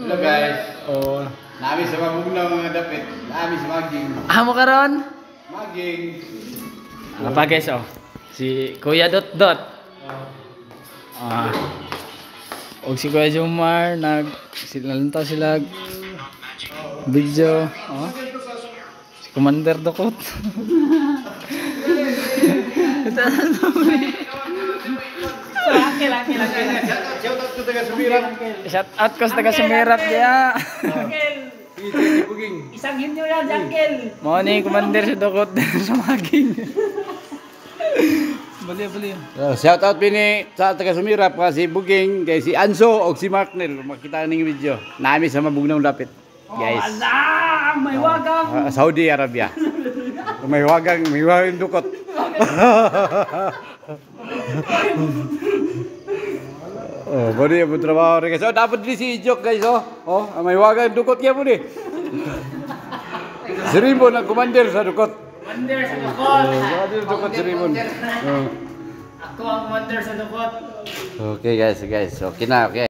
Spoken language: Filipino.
Hello guys. Oh. Nami sa mabugnaw mga dapit. Nami sa maging. Amo karon? Maging. Apa guys oh? Si Kuya Dot Dot. Og si Kuya Jomar nagsilalanta sila video. Oh. Si Commander Dokot. Shout out ko taga Sumirap. Shout out ko sa taga Sumirap dia. Isang hinyo yan, Jangkel. Mo ni Commander si Dokot sa maging. Bali. Shout out pini sa taga Sumirap kasi Buging kay si Anso og si Marknel makita ning video. Nami sa mabugnaw dapit. Guys. Wala, may wagang. Saudi Arabia. May wagang dukot. Oh, bari mo trabaho rin guys. Oh, dapat din si Ijok guys oh. Oh, may wagang dukot kaya mo ni. Siribon ang commander sa dukot. Commander sa Dukot. Commander dukot Siribon. Ako ang commander sa Dukot. Okay guys. Okay na, okay.